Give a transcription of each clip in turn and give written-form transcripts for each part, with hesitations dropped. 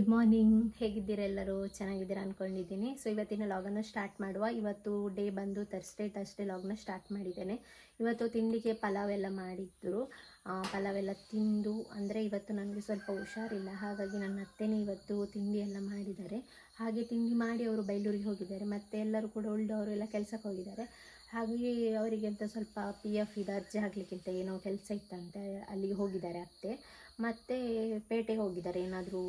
Good morning. ಹೇಗಿದ್ದೀರಾ ಎಲ್ಲರೂ? ಚೆನ್ನಾಗಿದ್ದೀರಾ ಅಂದ್ಕೊಂಡಿದ್ದೀನಿ. ಸೊ ಇವತ್ತಿನ ಲಾಗನ್ನು ಸ್ಟಾರ್ಟ್ ಮಾಡುವ. ಇವತ್ತು ಡೇ ಬಂದು ಥರ್ಸ್ಡೇ ಲಾಗ್ನ ಸ್ಟಾರ್ಟ್ ಮಾಡಿದ್ದೇನೆ. ಇವತ್ತು ತಿಂಡಿಗೆ ಪಲಾವ್ ಎಲ್ಲ ಮಾಡಿದ್ರು. ಪಲಾವ್ ಎಲ್ಲ ತಿಂದು, ಅಂದರೆ ಇವತ್ತು ನನಗೆ ಸ್ವಲ್ಪ ಹುಷಾರಿಲ್ಲ, ಹಾಗಾಗಿ ನನ್ನ ಅತ್ತೆನೇ ಇವತ್ತು ತಿಂಡಿ ಎಲ್ಲ ಮಾಡಿದ್ದಾರೆ. ಹಾಗೆ ತಿಂಡಿ ಮಾಡಿ ಅವರು ಬೈಲೂರಿಗೆ ಹೋಗಿದ್ದಾರೆ. ಮತ್ತು ಎಲ್ಲರೂ ಕೂಡ ಉಳಿದವರು ಎಲ್ಲ ಕೆಲಸಕ್ಕೆ ಹೋಗಿದ್ದಾರೆ. ಹಾಗೆಯೇ ಅವರಿಗೆ ಅಂತ ಸ್ವಲ್ಪ PF ಇದು ಅರ್ಜಿ ಹಾಕಲಿಕ್ಕಿಂತ ಏನೋ ಕೆಲಸ ಇತ್ತಂತೆ, ಅಲ್ಲಿಗೆ ಹೋಗಿದ್ದಾರೆ ಅತ್ತೆ. ಮತ್ತು ಪೇಟೆಗೆ ಹೋಗಿದ್ದಾರೆ ಏನಾದರೂ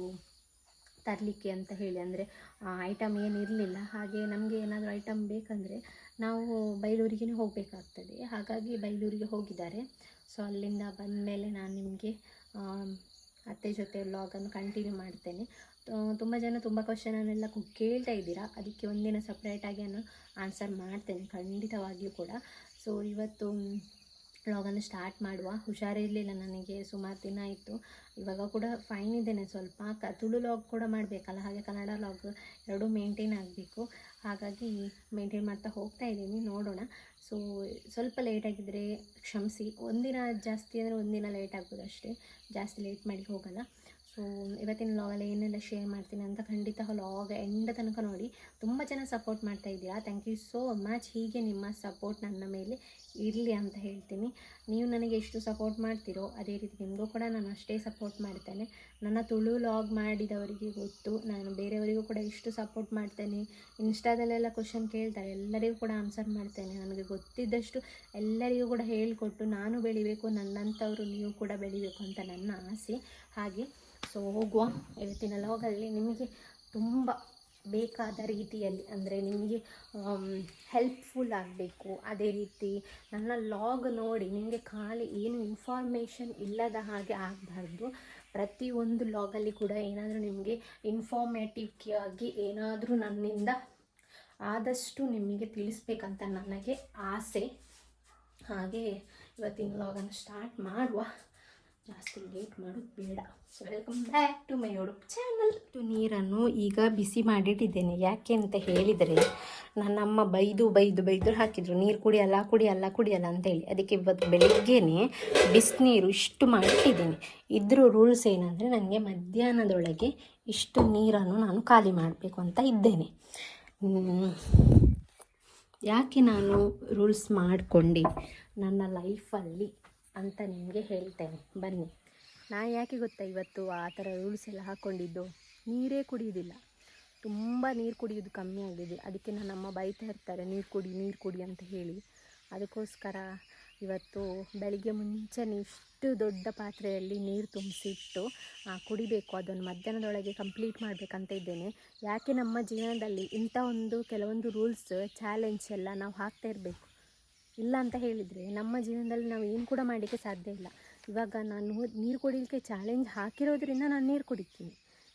ತರಲಿಕ್ಕೆ ಅಂತ ಹೇಳಿ. ಅಂದರೆ ಐಟಮ್ ಏನು ಇರಲಿಲ್ಲ, ಹಾಗೆ ನಮಗೆ ಏನಾದರೂ ಐಟಮ್ ಬೇಕಂದರೆ ನಾವು ಬೈಲೂರಿಗೆ ಹೋಗಬೇಕಾಗ್ತದೆ. ಹಾಗಾಗಿ ಬೈಲೂರಿಗೆ ಹೋಗಿದ್ದಾರೆ. ಸೊ ಅಲ್ಲಿಂದ ಬಂದ ಮೇಲೆ ನಾನು ನಿಮಗೆ ಅತ್ತೆ ಜೊತೆ ವ್ಲಾಗನ್ನು ಕಂಟಿನ್ಯೂ ಮಾಡ್ತೇನೆ. ತುಂಬ ಜನ ತುಂಬ ಕ್ವಶನನ್ನೆಲ್ಲ ಕೇಳ್ತಾ ಇದ್ದೀರಾ, ಅದಕ್ಕೆ ಒಂದಿನ ಸಪ್ರೇಟಾಗಿ ನಾನು ಆನ್ಸರ್ ಮಾಡ್ತೇನೆ ಖಂಡಿತವಾಗಿಯೂ ಕೂಡ. ಸೊ ಇವತ್ತು ವ್ಲಾಗನ್ನು ಸ್ಟಾರ್ಟ್ ಮಾಡುವ. ಹುಷಾರಿರಲಿಲ್ಲ ನನಗೆ, ಸುಮಾರು ದಿನ ಆಯಿತು. ಇವಾಗ ಕೂಡ ಫೈನ್ ಇದ್ದೇನೆ. ಸ್ವಲ್ಪ ತುಳು ಲಾಗ್ ಕೂಡ ಮಾಡಬೇಕಲ್ಲ, ಹಾಗೆ ಕನ್ನಡ ಲಾಗ್ ಎರಡೂ ಮೇಂಟೈನ್ ಆಗಬೇಕು. ಹಾಗಾಗಿ ಮೇಂಟೈನ್ ಮಾಡ್ತಾ ಹೋಗ್ತಾ ಇದ್ದೀನಿ, ನೋಡೋಣ. ಸೊ ಸ್ವಲ್ಪ ಲೇಟಾಗಿದ್ದರೆ ಕ್ಷಮಿಸಿ. ಒಂದಿನ ಜಾಸ್ತಿ ಅಂದರೆ ಒಂದಿನ ಲೇಟ್ ಆಗ್ಬೋದು ಅಷ್ಟೇ, ಜಾಸ್ತಿ ಲೇಟ್ ಮಾಡಿ ಹೋಗಲ್ಲ. ಸೊ ಇವತ್ತಿನ ಲಾಗಲ್ಲಿ ಏನೆಲ್ಲ ಶೇರ್ ಮಾಡ್ತೀನಿ ಅಂತ ಖಂಡಿತ ಲಾಗ್ ಎಂಡ್ ತನಕ ನೋಡಿ. ತುಂಬ ಜನ ಸಪೋರ್ಟ್ ಮಾಡ್ತಾ ಇದ್ದೀರಾ, ಥ್ಯಾಂಕ್ ಯು ಸೋ ಮಚ್. ಹೀಗೆ ನಿಮ್ಮ ಸಪೋರ್ಟ್ ನನ್ನ ಮೇಲೆ ಇರಲಿ ಅಂತ ಹೇಳ್ತೀನಿ. ನೀವು ನನಗೆ ಎಷ್ಟು ಸಪೋರ್ಟ್ ಮಾಡ್ತೀರೋ ಅದೇ ರೀತಿ ನಿಮಗೂ ಕೂಡ ನಾನು ಅಷ್ಟೇ ಸಪೋರ್ಟ್ ಮಾಡ್ತೇನೆ. ನನ್ನ ತುಳು ಲಾಗ್ ಮಾಡಿದವರಿಗೆ ಗೊತ್ತು, ನಾನು ಬೇರೆಯವರಿಗೂ ಕೂಡ ಎಷ್ಟು ಸಪೋರ್ಟ್ ಮಾಡ್ತೇನೆ. ಇನ್ಸ್ಟಾದಲ್ಲೆಲ್ಲ ಕ್ವಶನ್ ಕೇಳ್ತಾರೆ, ಎಲ್ಲರಿಗೂ ಕೂಡ ಆನ್ಸರ್ ಮಾಡ್ತೇನೆ. ನನಗೆ ಗೊತ್ತಿದ್ದಷ್ಟು ಎಲ್ಲರಿಗೂ ಕೂಡ ಹೇಳಿಕೊಟ್ಟು ನಾನು ಬೆಳಿಬೇಕು, ನನ್ನಂಥವರು ನೀವು ಕೂಡ ಬೆಳಿಬೇಕು ಅಂತ ನನ್ನ ಆಸೆ. ಹಾಗೆ ಸೊ ಹೋಗುವ. ಇವತ್ತಿನ ಲಾಗಲ್ಲಿ ನಿಮಗೆ ತುಂಬ ಬೇಕಾದ ರೀತಿಯಲ್ಲಿ, ಅಂದರೆ ನಿಮಗೆ ಹೆಲ್ಪ್ಫುಲ್ ಆಗಬೇಕು, ಅದೇ ರೀತಿ ನನ್ನ ಲಾಗ್ ನೋಡಿ ನಿಮಗೆ ಖಾಲಿ ಏನು ಇನ್ಫಾರ್ಮೇಷನ್ ಇಲ್ಲದ ಹಾಗೆ ಆಗಬಾರ್ದು. ಪ್ರತಿಯೊಂದು ಲಾಗಲ್ಲಿ ಕೂಡ ಏನಾದರೂ ನಿಮಗೆ ಇನ್ಫಾರ್ಮೇಟಿವ್ ಆಗಿ ಏನಾದರೂ ನನ್ನಿಂದ ಆದಷ್ಟು ನಿಮಗೆ ತಿಳಿಸ್ಬೇಕಂತ ನನಗೆ ಆಸೆ. ಹಾಗೆ ಇವತ್ತಿನ ಲಾಗನ್ನು ಸ್ಟಾರ್ಟ್ ಮಾಡುವ, ಜಾಸ್ತಿ ಲೇಟ್ ಮಾಡೋದು ಬೇಡ. So welcome back to my YouTube channel. ನೀರನ್ನು ಈಗ ಬಿಸಿ ಮಾಡಿಟ್ಟಿದ್ದೇನೆ. ಯಾಕೆ ಅಂತ ಹೇಳಿದರೆ, ನನ್ನಮ್ಮ ಬೈದು ಹಾಕಿದ್ರು, ನೀರು ಕುಡಿಯಲ್ಲ ಅಂತೇಳಿ. ಅದಕ್ಕೆ ಇವತ್ತು ಬೆಳಿಗ್ಗೆನೇ ಬಿಸಿನೀರು ಇಷ್ಟು ಮಾಡಿಟ್ಟಿದ್ದೇನೆ. ಇದ್ರ ರೂಲ್ಸ್ ಏನಂದರೆ, ನನಗೆ ಮಧ್ಯಾಹ್ನದೊಳಗೆ ಇಷ್ಟು ನೀರನ್ನು ನಾನು ಖಾಲಿ ಮಾಡಬೇಕು ಅಂತ ಇದ್ದೇನೆ. ಯಾಕೆ ನಾನು ರೂಲ್ಸ್ ಮಾಡಿಕೊಂಡು ನನ್ನ ಲೈಫಲ್ಲಿ ಅಂತ ನಿಮಗೆ ಹೇಳ್ತೇನೆ ಬನ್ನಿ. ನಾನು ಯಾಕೆ ಗೊತ್ತಾ ಇವತ್ತು ಆ ಥರ ರೂಲ್ಸ್ ಎಲ್ಲ ಹಾಕ್ಕೊಂಡಿದ್ದು? ನೀರೇ ಕುಡಿಯೋದಿಲ್ಲ, ತುಂಬ ನೀರು ಕುಡಿಯೋದು ಕಮ್ಮಿ ಆಗಿದೆ. ಅದಕ್ಕೆ ನನ್ನಮ್ಮ ಬೈತಾ ಇರ್ತಾರೆ, ನೀರು ಕುಡಿ ಅಂತ ಹೇಳಿ. ಅದಕ್ಕೋಸ್ಕರ ಇವತ್ತು ಬೆಳಿಗ್ಗೆ ಮುಂಚೆನೇ ಇಷ್ಟು ದೊಡ್ಡ ಪಾತ್ರೆಯಲ್ಲಿ ನೀರು ತುಂಬಿಸಿಟ್ಟು ಕುಡಿಬೇಕು. ಅದನ್ನು ಮಧ್ಯಾಹ್ನದೊಳಗೆ ಕಂಪ್ಲೀಟ್ ಮಾಡಬೇಕಂತ ಇದ್ದೇನೆ. ಯಾಕೆ ನಮ್ಮ ಜೀವನದಲ್ಲಿ ಇಂಥ ಕೆಲವೊಂದು ರೂಲ್ಸ್ ಚಾಲೆಂಜ್ ಎಲ್ಲ ನಾವು ಹಾಕ್ತಾ ಇರಬೇಕು. ಇಲ್ಲ ಅಂತ ಹೇಳಿದರೆ ನಮ್ಮ ಜೀವನದಲ್ಲಿ ನಾವು ಏನು ಕೂಡ ಮಾಡಲಿಕ್ಕೆ ಸಾಧ್ಯ ಇಲ್ಲ. ಇವಾಗ ನಾನು ನೀರು ಕುಡಿಲಿಕ್ಕೆ ಚಾಲೆಂಜ್ ಹಾಕಿರೋದ್ರಿಂದ ನಾನು ನೀರು ಕುಡಿತೀನಿ.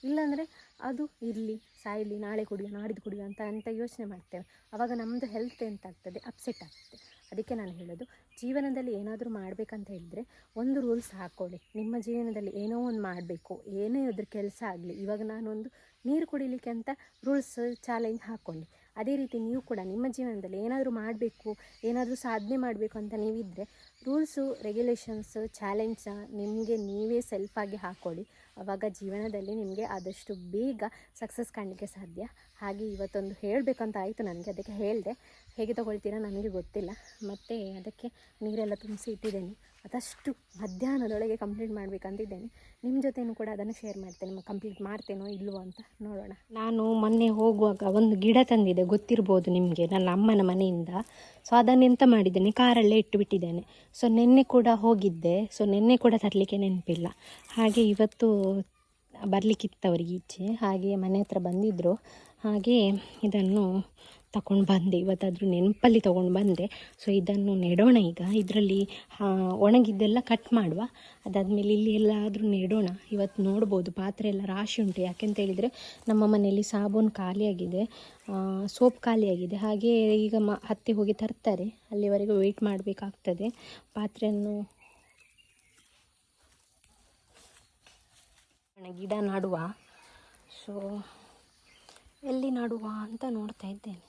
ಇಲ್ಲಾಂದರೆ ಅದು ಇರಲಿ, ಸಾಯಲಿ, ನಾಳೆ ಕುಡಿಯೋ ನಾಡಿದ್ದು ಕುಡಿಯೋ ಅಂತ ಯೋಚನೆ ಮಾಡ್ತೇವೆ. ಆವಾಗ ನಮ್ಮದು ಹೆಲ್ತ್ ಎಂತಾಗ್ತದೆ, ಅಪ್ಸೆಟ್ ಆಗ್ತದೆ. ಅದಕ್ಕೆ ನಾನು ಹೇಳೋದು, ಜೀವನದಲ್ಲಿ ಏನಾದರೂ ಮಾಡಬೇಕಂತ ಹೇಳಿದರೆ ಒಂದು ರೂಲ್ಸ್ ಹಾಕ್ಕೊಳ್ಳಿ. ನಿಮ್ಮ ಜೀವನದಲ್ಲಿ ಏನೋ ಒಂದು ಮಾಡಬೇಕು, ಏನೇ ಅದ್ರ ಕೆಲಸ ಆಗಲಿ. ಇವಾಗ ನಾನೊಂದು ನೀರು ಕುಡಿಲಿಕ್ಕೆ ಅಂತ ರೂಲ್ಸ್ ಚಾಲೆಂಜ್ ಹಾಕ್ಕೊಂಡು, ಅದೇ ರೀತಿ ನೀವು ಕೂಡ ನಿಮ್ಮ ಜೀವನದಲ್ಲಿ ಏನಾದರೂ ಮಾಡಬೇಕು, ಏನಾದರೂ ಸಾಧನೆ ಮಾಡಬೇಕು ಅಂತ ನೀವಿದ್ದರೆ ರೂಲ್ಸು, ರೆಗ್ಯುಲೇಷನ್ಸು, ಚಾಲೆಂಜ್ನ ನಿಮಗೆ ನೀವೇ ಸೆಲ್ಫಾಗಿ ಹಾಕ್ಕೊಳ್ಳಿ. ಆವಾಗ ಜೀವನದಲ್ಲಿ ನಿಮಗೆ ಆದಷ್ಟು ಬೇಗ ಸಕ್ಸಸ್ ಕಾಣಲಿಕ್ಕೆ ಸಾಧ್ಯ. ಹಾಗೆ ಇವತ್ತೊಂದು ಹೇಳಬೇಕಂತ ಆಯಿತು ನನಗೆ, ಅದಕ್ಕೆ ಹೇಳಿದೆ. ಹೇಗೆ ತೊಗೊಳ್ತೀರಾ ನನಗೆ ಗೊತ್ತಿಲ್ಲ. ಮತ್ತು ಅದಕ್ಕೆ ನೀರೆಲ್ಲ ತುಂಬಿಸಿ ಇಟ್ಟಿದ್ದೇನೆ. ಅದಷ್ಟು ಮಧ್ಯಾಹ್ನದೊಳಗೆ ಕಂಪ್ಲೀಟ್ ಮಾಡಬೇಕಂತಿದ್ದೇನೆ. ನಿಮ್ಮ ಜೊತೆನೂ ಕೂಡ ಅದನ್ನು ಶೇರ್ ಮಾಡ್ತೇನೆ. ಕಂಪ್ಲೀಟ್ ಮಾಡ್ತೇನೋ ಇಲ್ಲವೋ ಅಂತ ನೋಡೋಣ. ನಾನು ಮೊನ್ನೆ ಹೋಗುವಾಗ ಒಂದು ಗಿಡ ತಂದಿದ್ದೆ, ಗೊತ್ತಿರ್ಬೋದು ನಿಮಗೆ, ನನ್ನ ಅಮ್ಮನ ಮನೆಯಿಂದ. ಸೊ ಅದನ್ನು ಎಂತ ಮಾಡಿದ್ದೇನೆ, ಕಾರಲ್ಲೇ ಇಟ್ಟುಬಿಟ್ಟಿದ್ದೇನೆ. ಸೊ ನಿನ್ನೆ ಕೂಡ ಹೋಗಿದ್ದೆ. ಸೊ ನಿನ್ನೆ ಕೂಡ ತರಲಿಕ್ಕೆ ನೆನಪಿಲ್ಲ. ಹಾಗೆ ಇವತ್ತು ಬರಲಿಕ್ಕಿತ್ತವ್ರಿಗೆ ಈಚೆ, ಹಾಗೆ ಮನೆ ಹತ್ರ ಬಂದಿದ್ದರು. ಹಾಗೆ ಇದನ್ನು ತಗೊಂಡು ಬಂದೆ, ಇವತ್ತಾದರೂ ನೆನಪಲ್ಲಿ ತೊಗೊಂಡು ಬಂದೆ. ಸೊ ಇದನ್ನು ನೆಡೋಣ ಈಗ. ಇದರಲ್ಲಿ ಒಣಗಿದ್ದೆಲ್ಲ ಕಟ್ ಮಾಡುವ, ಅದಾದಮೇಲೆ ಇಲ್ಲಿ ಎಲ್ಲಾದರೂ ನೆಡೋಣ. ಇವತ್ತು ನೋಡ್ಬೋದು ಪಾತ್ರೆ ಎಲ್ಲ ರಾಶಿ ಉಂಟು. ಯಾಕೆಂತ ಹೇಳಿದರೆ ನಮ್ಮ ಮನೆಯಲ್ಲಿ ಸಾಬೂನು ಖಾಲಿಯಾಗಿದೆ, ಸೋಪ್ ಖಾಲಿಯಾಗಿದೆ. ಹಾಗೆ ಈಗ ಹತ್ತಿ ಹೋಗಿ ತರ್ತಾರೆ, ಅಲ್ಲಿವರೆಗೂ ವೆಯ್ಟ್ ಮಾಡಬೇಕಾಗ್ತದೆ. ಪಾತ್ರೆಯನ್ನು ಗಿಡ ನಡುವ. ಸೊ ಎಲ್ಲಿ ನಡುವ ಅಂತ ನೋಡ್ತಾ ಇದ್ದೇನೆ.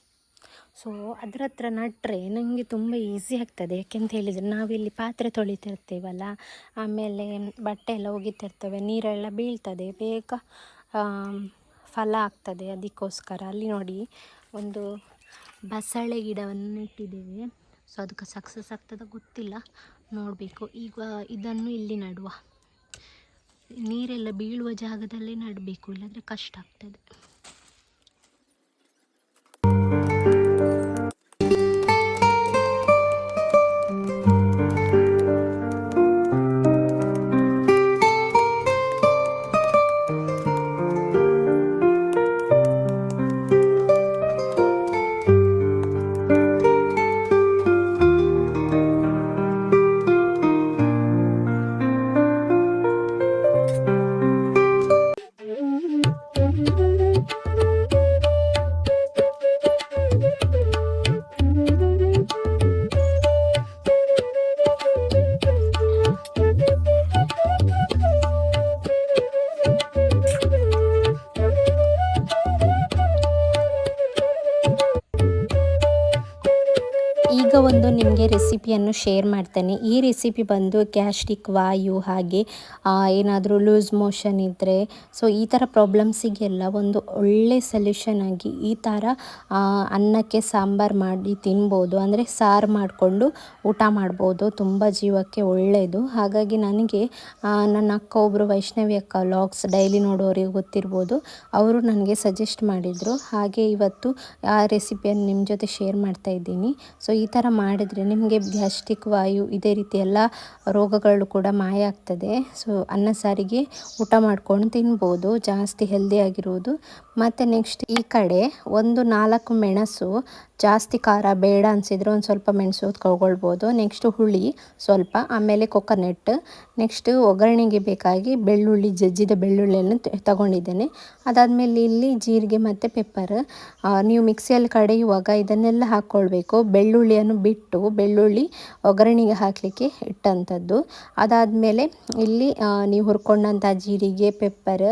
ಸೊ ಅದರ ಹತ್ರ ನಟ್ಟರೆ ನನಗೆ ತುಂಬ ಈಸಿ ಆಗ್ತದೆ. ಯಾಕೆಂತ ಹೇಳಿದರೆ ನಾವಿಲ್ಲಿ ಪಾತ್ರೆ ತೊಳಿತಿರ್ತೇವಲ್ಲ, ಆಮೇಲೆ ಬಟ್ಟೆ ಎಲ್ಲ ಒಗಿತಿರ್ತೇವೆ, ನೀರೆಲ್ಲ ಬೀಳ್ತದೆ, ಬೇಗ ಫಲ ಆಗ್ತದೆ. ಅದಕ್ಕೋಸ್ಕರ ಅಲ್ಲಿ ನೋಡಿ ಒಂದು ಬಸಳೆ ಗಿಡವನ್ನು ನೆಟ್ಟಿದ್ದೇವೆ. ಸೊ ಅದಕ್ಕೆ ಸಕ್ಸಸ್ ಆಗ್ತದ ಗೊತ್ತಿಲ್ಲ, ನೋಡಬೇಕು. ಈಗ ಇದನ್ನು ಇಲ್ಲಿ ನಡುವ, ನೀರೆಲ್ಲ ಬೀಳುವ ಜಾಗದಲ್ಲೇ ನಡಬೇಕು, ಇಲ್ಲಾಂದರೆ ಕಷ್ಟ ಆಗ್ತದೆ. ಈಗ ಒಂದು ನಿಮಗೆ ರೆಸಿಪಿಯನ್ನು ಶೇರ್ ಮಾಡ್ತೇನೆ. ಈ ರೆಸಿಪಿ ಬಂದು ಗ್ಯಾಸ್ಟ್ರಿಕ್ ವಾಯು, ಹಾಗೆ ಏನಾದರೂ ಲೂಸ್ ಮೋಷನ್ ಇದ್ದರೆ, ಸೊ ಈ ಥರ ಪ್ರಾಬ್ಲಮ್ಸಿಗೆಲ್ಲ ಒಂದು ಒಳ್ಳೆ ಸೊಲ್ಯೂಷನ್ ಆಗಿ ಈ ಥರ ಅನ್ನಕ್ಕೆ ಸಾಂಬಾರು ಮಾಡಿ ತಿನ್ಬೋದು. ಅಂದರೆ ಸಾರು ಮಾಡಿಕೊಂಡು ಊಟ ಮಾಡ್ಬೋದು, ತುಂಬ ಜೀವಕ್ಕೆ ಒಳ್ಳೆಯದು. ಹಾಗಾಗಿ ನನಗೆ ನನ್ನ ಅಕ್ಕ ಒಬ್ಬರು, ವೈಷ್ಣವಿ ಅಕ್ಕ ವ್ಲಾಗ್ಸ್ ಡೈಲಿ ನೋಡೋರಿಗೆ ಗೊತ್ತಿರ್ಬೋದು, ಅವರು ನನಗೆ ಸಜೆಸ್ಟ್ ಮಾಡಿದರು. ಹಾಗೆ ಇವತ್ತು ಆ ರೆಸಿಪಿಯನ್ನು ನಿಮ್ಮ ಜೊತೆ ಶೇರ್ ಮಾಡ್ತಾ ಇದ್ದೀನಿ. ಸೊ ಈ ಥರ ಮಾಡಿದರೆ ನಿಮಗೆ ಗ್ಯಾಸ್ಟ್ರಿಕ್ ವಾಯು ಇದೇ ರೀತಿ ಎಲ್ಲ ರೋಗಗಳು ಕೂಡ ಮಾಯ ಆಗ್ತದೆ. ಸೊ ಅನ್ನ ಸಾರಿಗೆ ಊಟ ಮಾಡ್ಕೊಂಡು ತಿನ್ಬೋದು, ಜಾಸ್ತಿ ಹೆಲ್ದಿಯಾಗಿರುವುದು. ಮತ್ತು ನೆಕ್ಸ್ಟ್ ಈ ಕಡೆ ಒಂದು 4 ಮೆಣಸು, ಜಾಸ್ತಿ ಖಾರ ಬೇಡ ಅನಿಸಿದರೆ ಒಂದು ಸ್ವಲ್ಪ ಮೆಣಸು ತಗೊಳ್ಬೋದು. ನೆಕ್ಸ್ಟು ಹುಳಿ ಸ್ವಲ್ಪ, ಆಮೇಲೆ ಕೊಕೊನೆಟ್, ನೆಕ್ಸ್ಟ್ ಒಗ್ಗರಣೆಗೆ ಬೇಕಾಗಿ ಬೆಳ್ಳುಳ್ಳಿ, ಜಜ್ಜಿದ ಬೆಳ್ಳುಳ್ಳಿಯನ್ನು ತಗೊಂಡಿದ್ದೇನೆ. ಅದಾದಮೇಲೆ ಇಲ್ಲಿ ಜೀರಿಗೆ ಮತ್ತು ಪೆಪ್ಪರ್. ನೀವು ಮಿಕ್ಸಿಯಲ್ಲಿ ಕಡೆಯುವಾಗ ಇದನ್ನೆಲ್ಲ ಹಾಕ್ಕೊಳ್ಬೇಕು. ಬೆಳ್ಳುಳ್ಳಿಯನ್ನು ಬಿಟ್ಟು ಬೆಳ್ಳುಳ್ಳಿ ಒಗ್ಗರಣೆಗೆ ಹಾಕಲಿಕ್ಕೆ ಇಟ್ಟಂಥದ್ದು. ಅದಾದಮೇಲೆ ಇಲ್ಲಿ ನೀವು ಹುರ್ಕೊಂಡಂಥ ಜೀರಿಗೆ, ಪೆಪ್ಪರ್,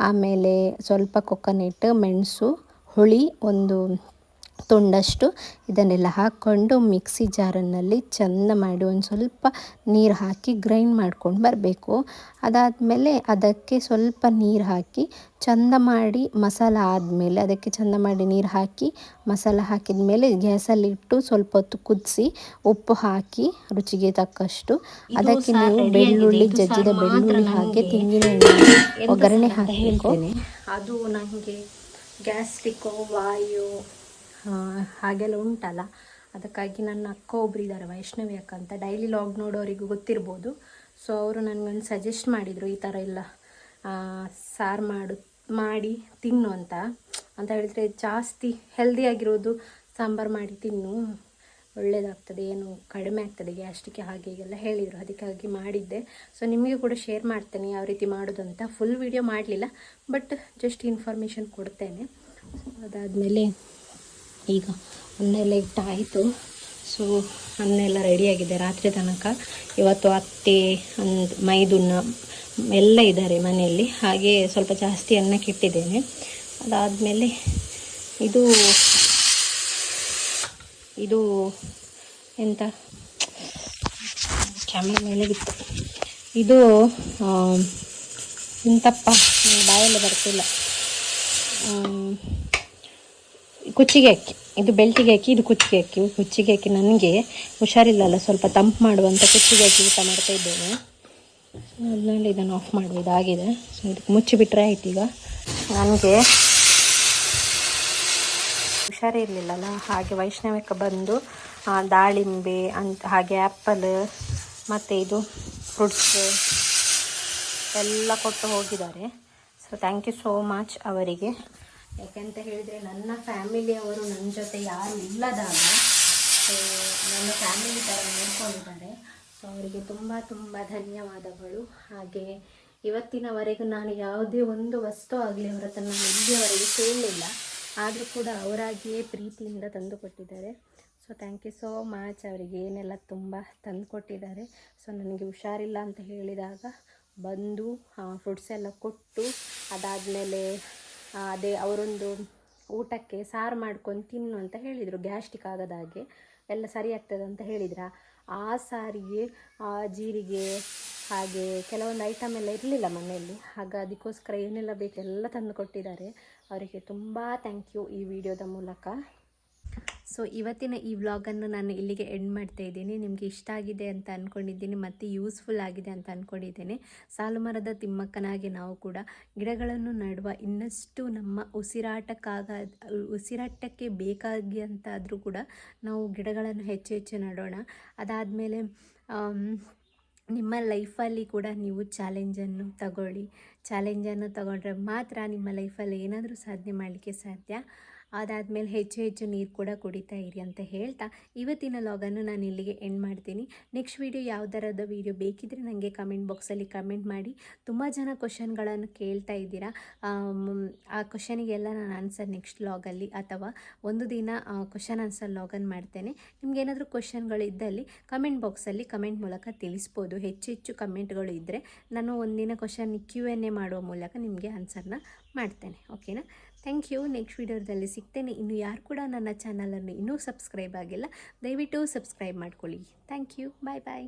ಆಮೇಲೆ ಸ್ವಲ್ಪ ಕೊಕೊನೆಟ್, ಮೆಣಸು, ಹುಳಿ ಒಂದು ತುಂಡಷ್ಟು, ಇದನ್ನೆಲ್ಲ ಹಾಕ್ಕೊಂಡು ಮಿಕ್ಸಿ ಜಾರನ್ನಲ್ಲಿ ಚೆಂದ ಮಾಡಿ ಒಂದು ಸ್ವಲ್ಪ ನೀರು ಹಾಕಿ ಗ್ರೈಂಡ್ ಮಾಡ್ಕೊಂಡು ಬರಬೇಕು. ಅದಾದಮೇಲೆ ಅದಕ್ಕೆ ಸ್ವಲ್ಪ ನೀರು ಹಾಕಿ ಚೆಂದ ಮಾಡಿ ಮಸಾಲ ಆದಮೇಲೆ ಅದಕ್ಕೆ ಚೆಂದ ಮಾಡಿ ನೀರು ಹಾಕಿ ಮಸಾಲ ಹಾಕಿದ ಮೇಲೆ ಗ್ಯಾಸಲ್ಲಿ ಇಟ್ಟು ಸ್ವಲ್ಪ ಹೊತ್ತು ಕುದಿಸಿ ಉಪ್ಪು ಹಾಕಿ ರುಚಿಗೆ ತಕ್ಕಷ್ಟು ಅದಕ್ಕೆ ನೀವು ಬೆಳ್ಳುಳ್ಳಿ, ಜಜ್ಜಿದ ಬೆಳ್ಳುಳ್ಳಿ ಹಾಕಿ ತೆಂಗಿನೆಣ್ಣೆ ಒಗ್ಗರಣೆ ಹಾಕಬೇಕು. ಅದು ನನಗೆ ಗ್ಯಾಸ್ಟ್ರಿಕ್ಕು, ವಾಯು ಹಾಗೆಲ್ಲ ಉಂಟಲ್ಲ, ಅದಕ್ಕಾಗಿ ನನ್ನ ಅಕ್ಕ ಒಬ್ರು ಇದ್ದಾರೆ, ವೈಷ್ಣವಿ ಅಕ್ಕ ಅಂತ, ಡೈಲಿ ಲಾಗ್ ನೋಡೋರಿಗೂ ಗೊತ್ತಿರ್ಬೋದು. ಸೊ ಅವರು ನನಗೊಂದು ಸಜೆಸ್ಟ್ ಮಾಡಿದರು, ಈ ಥರ ಎಲ್ಲ ಸಾರು ಮಾಡಿ ತಿನ್ನು ಅಂತ ಹೇಳಿದರೆ ಜಾಸ್ತಿ ಹೆಲ್ದಿಯಾಗಿರೋದು ಸಾಂಬಾರು ಮಾಡಿ ತಿನ್ನು, ಒಳ್ಳೆಯದಾಗ್ತದೆ, ಏನು ಕಡಿಮೆ ಆಗ್ತದೆ ಗ್ಯಾಸ್ಟ್ರಿಕ್, ಹಾಗೆ ಹೀಗೆಲ್ಲ ಹೇಳಿದರು. ಅದಕ್ಕಾಗಿ ಮಾಡಿದ್ದೆ. ಸೊ ನಿಮಗೆ ಕೂಡ ಶೇರ್ ಮಾಡ್ತೇನೆ ಯಾವ ರೀತಿ ಮಾಡೋದು ಅಂತ. ಫುಲ್ ವಿಡಿಯೋ ಮಾಡಲಿಲ್ಲ, ಬಟ್ ಜಸ್ಟ್ ಇನ್ಫಾರ್ಮೇಷನ್ ಕೊಡ್ತೇನೆ. ಅದಾದಮೇಲೆ ಈಗ ಅನ್ನ ಎಲ್ಲ ಇಟ್ಟಾಯಿತು. ಸೊ ಅನ್ನ ಎಲ್ಲ ರೆಡಿಯಾಗಿದೆ ರಾತ್ರಿ ತನಕ. ಇವತ್ತು ಅತ್ತೆ ಮೈದುನ ಎಲ್ಲ ಇದ್ದಾರೆ ಮನೆಯಲ್ಲಿ, ಹಾಗೆ ಸ್ವಲ್ಪ ಜಾಸ್ತಿ ಅನ್ನಕ್ಕೆ ಇಟ್ಟಿದ್ದೇನೆ. ಅದಾದಮೇಲೆ ಇದು ಎಂತ ಕ್ಯಾಮ್ರಾ ಮೇಲೆ ಬಿತ್ತು, ಇದು ಇಂತಪ್ಪ ಬಾಯೆಲ್ಲ ಬರ್ತಿಲ್ಲ, ಕುಚ್ಚಿಗೆ ಅಕ್ಕಿ. ಇದು ಬೆಳ್ತಿಗೆ ಅಕ್ಕಿ, ಇದು ಕುಚ್ಚಿಗೆ ಅಕ್ಕಿ. ಕುಚ್ಚಿಗೆ ಅಕ್ಕಿ ನನಗೆ ಹುಷಾರಿಲ್ಲಲ್ಲ, ಸ್ವಲ್ಪ ತಂಪು ಮಾಡುವಂಥ ಕುಚ್ಚಿಗೆ ಅಕ್ಕಿ ಊಟ ಮಾಡ್ತಾ ಇದ್ದೇನೆ. ಅದರಲ್ಲಿ ಇದನ್ನು ಆಫ್ ಮಾಡ್ಬೋದು, ಆಗಿದೆ. ಸೊ ಇದಕ್ಕೆ ಮುಚ್ಚಿಬಿಟ್ರೆ ಆಯ್ತು. ಈಗ ನನಗೆ ಹುಷಾರೇ ಇರಲಿಲ್ಲಲ್ಲ, ಹಾಗೆ ವೈಷ್ಣವಿಕ ಬಂದು ದಾಳಿಂಬೆ ಹಾಗೆ ಆ್ಯಪಲ್ ಮತ್ತು ಇದು ಫ್ರೂಟ್ಸ್ ಎಲ್ಲ ಕೊಟ್ಟು ಹೋಗಿದ್ದಾರೆ. So thank you so much ಅವರಿಗೆ. ಯಾಕೆಂತ ಹೇಳಿದರೆ ನನ್ನ ಫ್ಯಾಮಿಲಿಯವರು ನನ್ನ ಜೊತೆ ಯಾರು ಇಲ್ಲದಾಗ ನನ್ನ ಫ್ಯಾಮಿಲಿ ಥರ ನೋಡ್ಕೊಂಡಿದ್ದಾರೆ. ಸೊ ಅವರಿಗೆ ತುಂಬ ತುಂಬ ಧನ್ಯವಾದಗಳು. ಹಾಗೆ ಇವತ್ತಿನವರೆಗೂ ನಾನು ಯಾವುದೇ ಒಂದು ವಸ್ತು ಆಗಲಿ ಅವರ ಹತ್ರ ನಾನು ಇಲ್ಲಿಯವರೆಗೆ ಕೇಳಲಿಲ್ಲ, ಆದರೂ ಕೂಡ ಅವರಾಗಿಯೇ ಪ್ರೀತಿಯಿಂದ ತಂದು ಕೊಟ್ಟಿದ್ದಾರೆ. So thank you so much. ಅವರಿಗೆ ಏನೆಲ್ಲ ತುಂಬ ತಂದು ಕೊಟ್ಟಿದ್ದಾರೆ. ಸೊ ನನಗೆ ಹುಷಾರಿಲ್ಲ ಅಂತ ಹೇಳಿದಾಗ ಬಂದು ಫ್ರೂಟ್ಸ್ ಎಲ್ಲ ಕೊಟ್ಟು, ಅದಾದಮೇಲೆ ಅದೇ ಅವರೊಂದು ಊಟಕ್ಕೆ ಸಾರು ಮಾಡ್ಕೊಂಡು ತಿನ್ನು ಅಂತ ಹೇಳಿದರು, ಗ್ಯಾಸ್ಟ್ರಿಕ್ ಆಗದ ಹಾಗೆ ಎಲ್ಲ ಸರಿ ಆಗ್ತದೆ ಅಂತ ಹೇಳಿದ್ರು. ಆ ಸಾರಿಗೆ ಜೀರಿಗೆ ಹಾಗೆ ಕೆಲವೊಂದು ಐಟಮ್ ಎಲ್ಲ ಇರಲಿಲ್ಲ ಮನೆಯಲ್ಲಿ, ಆಗ ಅದಕ್ಕೋಸ್ಕರ ಏನೆಲ್ಲ ಬೇಕು ಎಲ್ಲ ತಂದು ಕೊಟ್ಟಿದ್ದಾರೆ. ಅವರಿಗೆ ತುಂಬ ಥ್ಯಾಂಕ್ ಯು ಈ ವಿಡಿಯೋದ ಮೂಲಕ. ಸೊ ಇವತ್ತಿನ ಈ ವ್ಲಾಗನ್ನು ನಾನು ಇಲ್ಲಿಗೆ ಎಂಡ್ ಮಾಡ್ತಾ ಇದ್ದೀನಿ. ನಿಮಗೆ ಇಷ್ಟ ಆಗಿದೆ ಅಂತ ಅಂದ್ಕೊಂಡಿದ್ದೀನಿ ಮತ್ತು ಯೂಸ್ಫುಲ್ ಆಗಿದೆ ಅಂತ ಅಂದ್ಕೊಂಡಿದ್ದೇನೆ. ಸಾಲು ಮರದ ತಿಮ್ಮಕ್ಕನಾಗಿ ನಾವು ಕೂಡ ಗಿಡಗಳನ್ನು ನೆಡುವ, ಇನ್ನಷ್ಟು ನಮ್ಮ ಉಸಿರಾಟಕ್ಕೆ ಬೇಕಾಗಿ ಅಂತಾದರೂ ಕೂಡ ನಾವು ಗಿಡಗಳನ್ನು ಹೆಚ್ಚು ಹೆಚ್ಚು ನೆಡೋಣ. ಅದಾದಮೇಲೆ ನಿಮ್ಮ ಲೈಫಲ್ಲಿ ಕೂಡ ನೀವು ಚಾಲೆಂಜನ್ನು ತಗೊಂಡ್ರೆ ಮಾತ್ರ ನಿಮ್ಮ ಲೈಫಲ್ಲಿ ಏನಾದರೂ ಸಾಧನೆ ಮಾಡಲಿಕ್ಕೆ ಸಾಧ್ಯ. ಅದಾದಮೇಲೆ ಹೆಚ್ಚು ಹೆಚ್ಚು ನೀರು ಕೂಡ ಕುಡಿತಾ ಇರಿ ಅಂತ ಹೇಳ್ತಾ ಇವತ್ತಿನ ಲಾಗನ್ನು ನಾನು ಇಲ್ಲಿಗೆ ಎಂಡ್ ಮಾಡ್ತೀನಿ. ನೆಕ್ಸ್ಟ್ ವೀಡಿಯೋ ಯಾವ ಥರದ ವೀಡಿಯೋ ಬೇಕಿದ್ದರೆ ನನಗೆ ಕಮೆಂಟ್ ಬಾಕ್ಸಲ್ಲಿ ಕಮೆಂಟ್ ಮಾಡಿ. ತುಂಬ ಜನ ಕ್ವಶನ್ಗಳನ್ನು ಕೇಳ್ತಾ ಇದ್ದೀರಾ. ಆ ಕ್ವಶನಿಗೆಲ್ಲ ನಾನು ಆನ್ಸರ್ ನೆಕ್ಸ್ಟ್ ಲಾಗಲ್ಲಿ ಅಥವಾ ಒಂದು ದಿನ ಕ್ವಶನ್ ಆನ್ಸರ್ ಲಾಗನ್ನು ಮಾಡ್ತೇನೆ. ನಿಮಗೇನಾದರೂ ಕ್ವಶನ್ಗಳು ಇದ್ದಲ್ಲಿ ಕಮೆಂಟ್ ಬಾಕ್ಸಲ್ಲಿ ಕಮೆಂಟ್ ಮೂಲಕ ತಿಳಿಸ್ಬೋದು. ಹೆಚ್ಚು ಹೆಚ್ಚು ಕಮೆಂಟ್ಗಳು ಇದ್ದರೆ ನಾನು ಒಂದಿನ ಕ್ವಶನ್ Q&A ಮಾಡುವ ಮೂಲಕ ನಿಮಗೆ ಆನ್ಸರ್ನ ಮಾಡ್ತೇನೆ. ಓಕೆನಾ? Thank you. ನೆಕ್ಸ್ಟ್ ವಿಡಿಯೋದಲ್ಲಿ ಸಿಗ್ತೇನೆ. ಇನ್ನು ಯಾರು ಕೂಡ ನನ್ನ ಚಾನಲನ್ನು ಇನ್ನೂ ಸಬ್ಸ್ಕ್ರೈಬ್ ಆಗಿಲ್ಲ, ದಯವಿಟ್ಟು ಸಬ್ಸ್ಕ್ರೈಬ್ ಮಾಡ್ಕೊಳ್ಳಿ. Thank you. Bye bye.